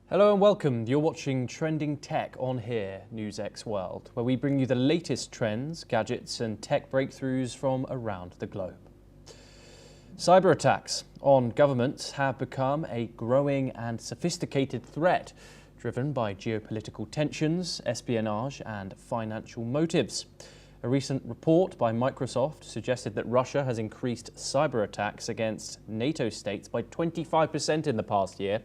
Hello and welcome. You're watching Trending Tech on here, NewsX World, where we bring you the latest trends, gadgets and tech breakthroughs from around the globe. Cyber attacks on governments have become a growing and sophisticated threat, driven by geopolitical tensions, espionage and financial motives. A recent report by Microsoft suggested that Russia has increased cyber attacks against NATO states by 25% in the past year.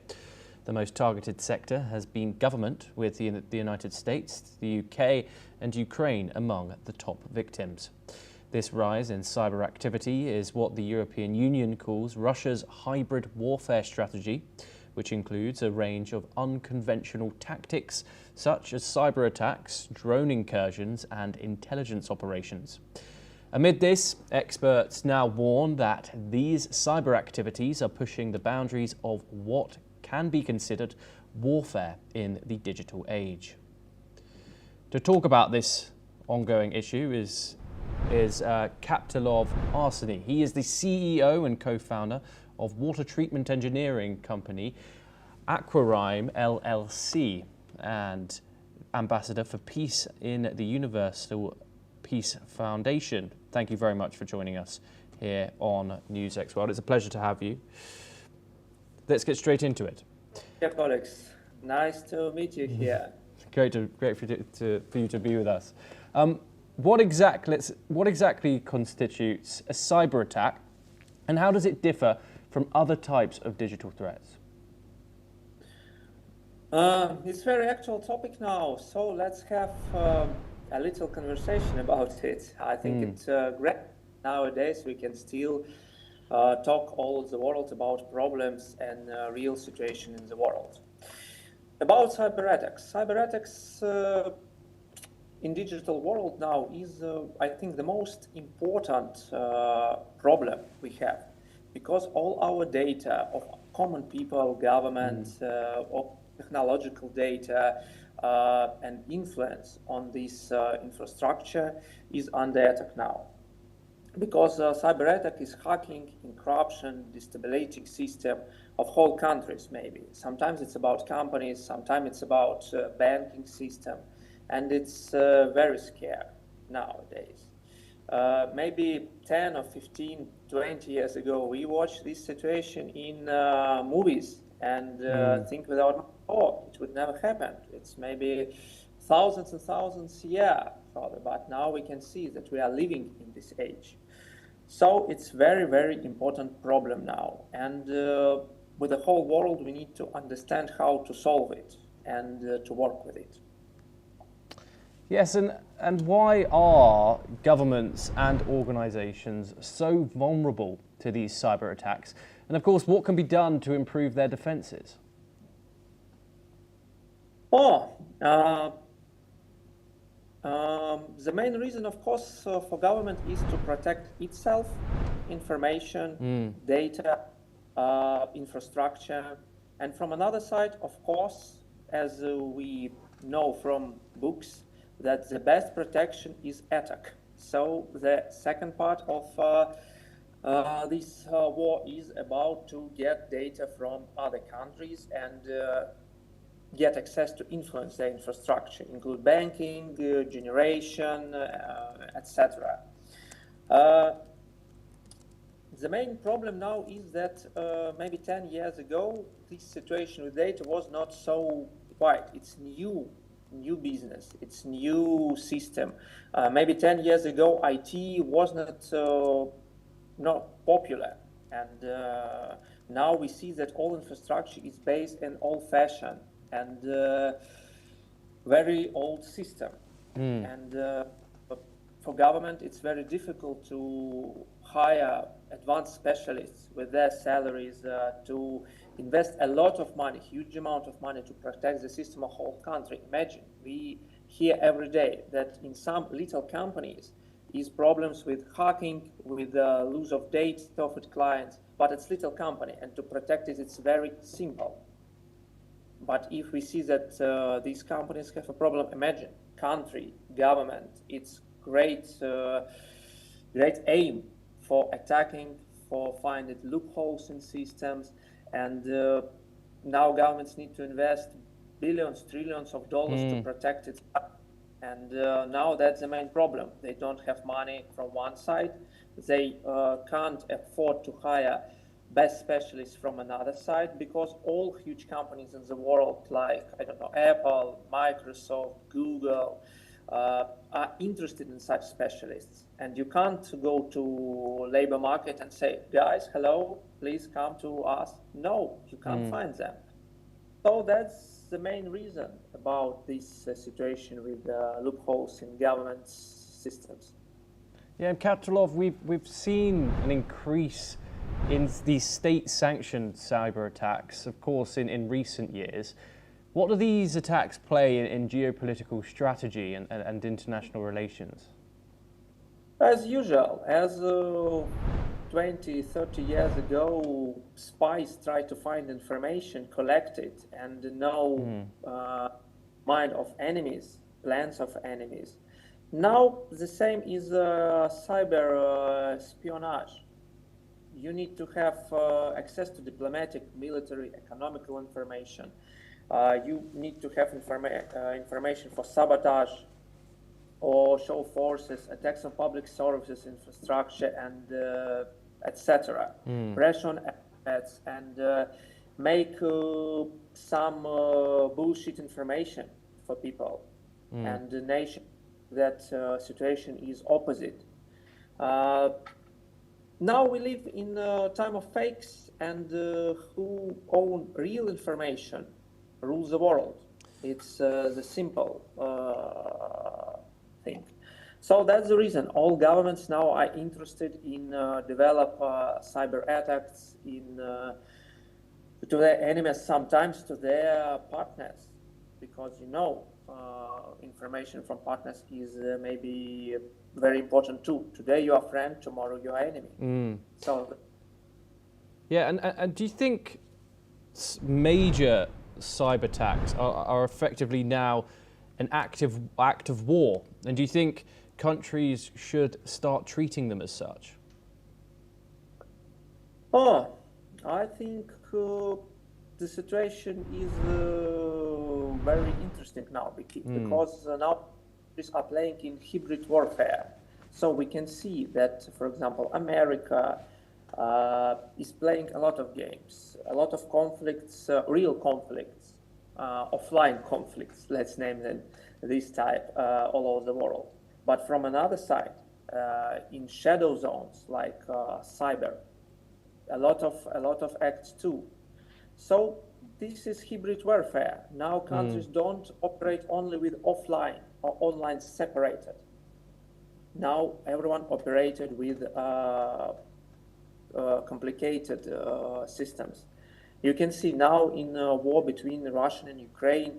The most targeted sector has been government, with the United States, the UK and Ukraine among the top victims. This rise in cyber activity is what the European Union calls Russia's hybrid warfare strategy, which includes a range of unconventional tactics such as cyber attacks, drone incursions and intelligence operations. Amid this, experts now warn that these cyber activities are pushing the boundaries of what can be considered warfare in the digital age. To talk about this ongoing issue is Kaptilov Arseny. He is the CEO and co-founder of water treatment engineering company Aquarime LLC and ambassador for peace in the Universal Peace Foundation. Thank you very much for joining us here on NewsX World. It's a pleasure to have you. Let's get straight into it. Yeah, colleagues, nice to meet you here. Great for you to be with us. What exactly constitutes a cyber attack, and how does it differ from other types of digital threats? It's a very actual topic now, so let's have a little conversation about it. I think it's great. Nowadays we can still talk all over the world about problems and real situation in the world. About cyber attacks. Cyber attacks in digital world now is, I think, the most important problem we have, because all our data of common people, government, of technological data and influence on this infrastructure is under attack now. Because cyber attack is hacking, encryption, destabilizing system of whole countries maybe. Sometimes it's about companies, sometimes it's about banking system, and it's very scary nowadays. Maybe 10 or 15, 20 years ago, we watched this situation in movies and think without, oh, it would never happen. It's maybe thousands and thousands years further, but now we can see that we are living in this age. So it's very, very important problem now. And with the whole world, we need to understand how to solve it and to work with it. Yes, and why are governments and organizations so vulnerable to these cyber attacks? And of course, what can be done to improve their defenses? The main reason, of course, for government is to protect itself, information, data, infrastructure. And from another side, of course, as we know from books, that the best protection is attack. So the second part of this war is about to get data from other countries and get access to influence their infrastructure, include banking, generation, etc. The main problem now is that maybe 10 years ago, this situation with data was not so wide. It's new business, it's new system. Maybe 10 years ago, IT was not popular. And now we see that all infrastructure is based in old-fashioned and very old system. And for government, it's very difficult to hire advanced specialists with their salaries to invest a lot of money, huge amount of money to protect the system of whole country. Imagine, we hear every day that in some little companies is problems with hacking, with loss of data of its clients, but it's little company, and to protect it, it's very simple. But if we see that these companies have a problem, imagine country, government, it's great aim for attacking, for finding loopholes in systems, and now governments need to invest billions, trillions of dollars to protect it. And now that's the main problem. They don't have money from one side. They can't afford to hire best specialists from another side, because all huge companies in the world, like, I don't know, Apple, Microsoft, Google, are interested in such specialists. And you can't go to labor market and say, guys, hello, please come to us. No, you can't find them. So that's the main reason about this situation with loopholes in government systems. Yeah, and Kaptilov, we've seen an increase in these state-sanctioned cyber attacks, of course, in recent years. What do these attacks play in geopolitical strategy and international relations? As usual, as 20, 30 years ago, spies tried to find information, collect it, and know mind of enemies, plans of enemies. Now the same is cyber espionage. You need to have access to diplomatic, military, economical information. You need to have information for sabotage or show forces, attacks on public services, infrastructure, and etc. Pressure on assets, and make some bullshit information for people and the nation. That situation is opposite. Now we live in a time of fakes, and who own real information rules the world. It's the simple thing. So that's the reason all governments now are interested in develop cyber attacks to their enemies, sometimes to their partners, because information from partners is maybe very important too. Today you are friend, tomorrow you are enemy. So, yeah, and do you think major cyber attacks are effectively now an act of war? And do you think countries should start treating them as such? I think the situation is very interesting now, because now countries are playing in hybrid warfare. So we can see that, for example, America is playing a lot of games, a lot of conflicts, real conflicts, offline conflicts, let's name them this type, all over the world. But from another side, in shadow zones like cyber, a lot of acts too. So this is hybrid warfare. Now countries don't operate only with offline or online separated. Now everyone operated with complicated systems. You can see now in a war between Russia and Ukraine,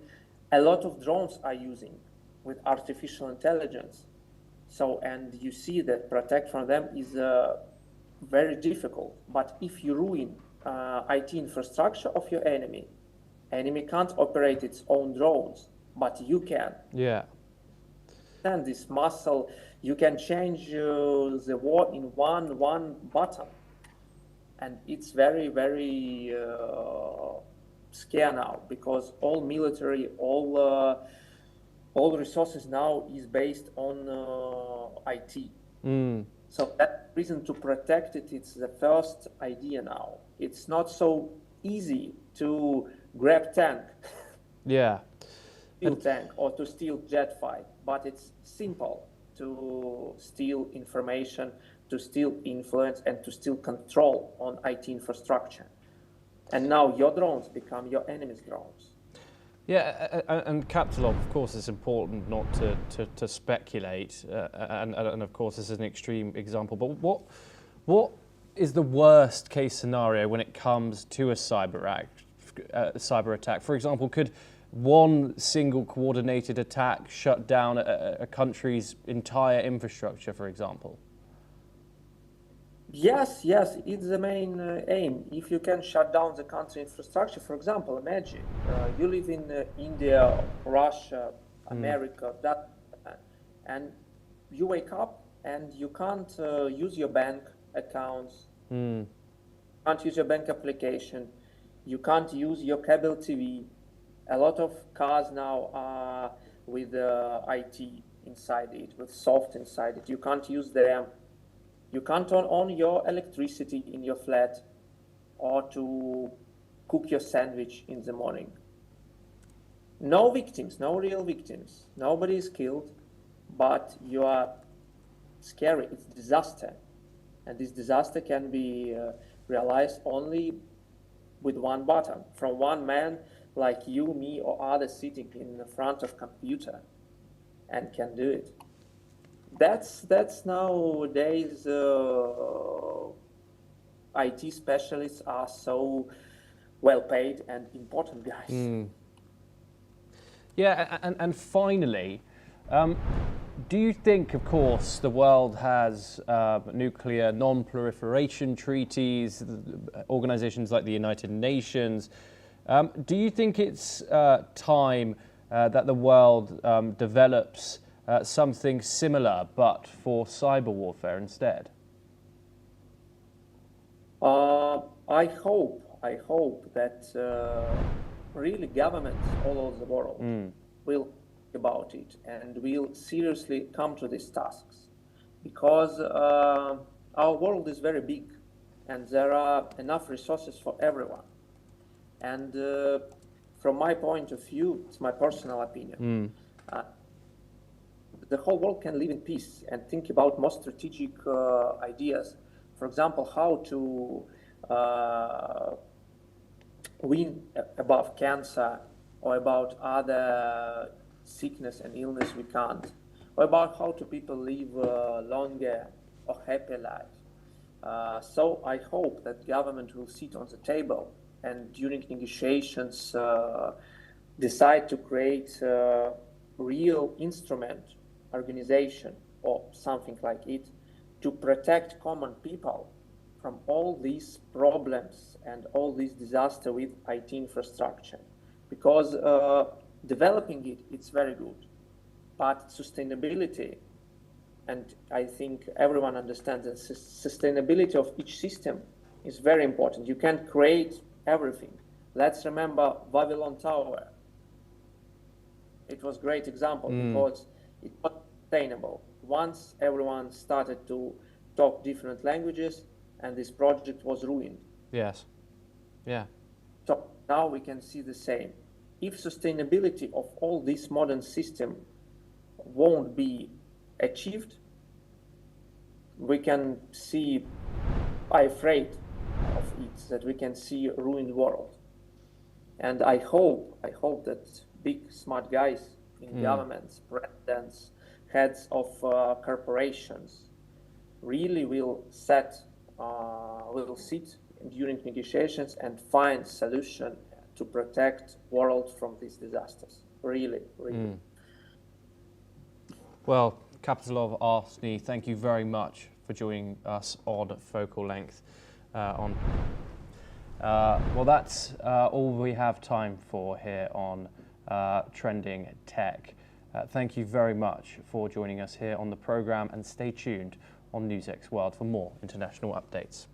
a lot of drones are using with artificial intelligence. So, and you see that protect from them is very difficult. But if you ruin IT infrastructure of your enemy can't operate its own drones, but you can. Yeah. And this muscle, you can change the war in one button. And it's very, very scary now, because all military, all resources now is based on IT. So that reason to protect it, it's the first idea now. It's not so easy to grab tank, Yeah. steal tank, or to steal jet fight, but it's simple to steal information, to steal influence, and to steal control on IT infrastructure. And now your drones become your enemy's drones. Yeah, and Kaptilov, of course, it's important not to speculate, and of course, this is an extreme example. But what is the worst case scenario when it comes to a cyber attack? For example, could one single coordinated attack shut down a country's entire infrastructure, for example? Yes, it's the main aim. If you can shut down the country infrastructure, for example, imagine you live in India, Russia, America, and you wake up and you can't use your bank accounts, can't use your bank application. You can't use your cable TV. A lot of cars now are with IT inside it, with soft inside it. You can't use them. You can't turn on your electricity in your flat or to cook your sandwich in the morning. No victims, no real victims. Nobody is killed, but you are scary. It's disaster. And this disaster can be realized only with one button, from one man like you, me, or others sitting in the front of computer and can do it. That's nowadays IT specialists are so well paid and important guys. Yeah, and finally, do you think, of course, the world has nuclear non-proliferation treaties, organizations like the United Nations? Do you think it's time that the world develops something similar, but for cyber warfare instead? I hope that really governments all over the world will think about it and will seriously come to these tasks, because our world is very big and there are enough resources for everyone. And from my point of view, it's my personal opinion, the whole world can live in peace and think about more strategic ideas. For example, how to win above cancer, or about other sickness and illness we can't, or about how to people live longer or happy life. So I hope that government will sit on the table and during negotiations decide to create a real instrument, organization, or something like it, to protect common people from all these problems and all this disaster with IT infrastructure. Because developing it, it's very good, but sustainability, and I think everyone understands that sustainability of each system is very important. You can't create everything. Let's remember Babylon Tower. It was a great example because it was sustainable. Once everyone started to talk different languages, and this project was ruined. Yes. Yeah. So now we can see the same. If sustainability of all this modern system won't be achieved, we can see, I'm afraid of it, that we can see a ruined world. And I hope that big smart guys in governments, presidents, heads of corporations really will sit during negotiations and find solution to protect world from these disasters. Really. Well, Kapitolov Arseny, thank you very much for joining us on Focal Length. Well, that's all we have time for here on Trending Tech. Thank you very much for joining us here on the program, and stay tuned on NewsX World for more international updates.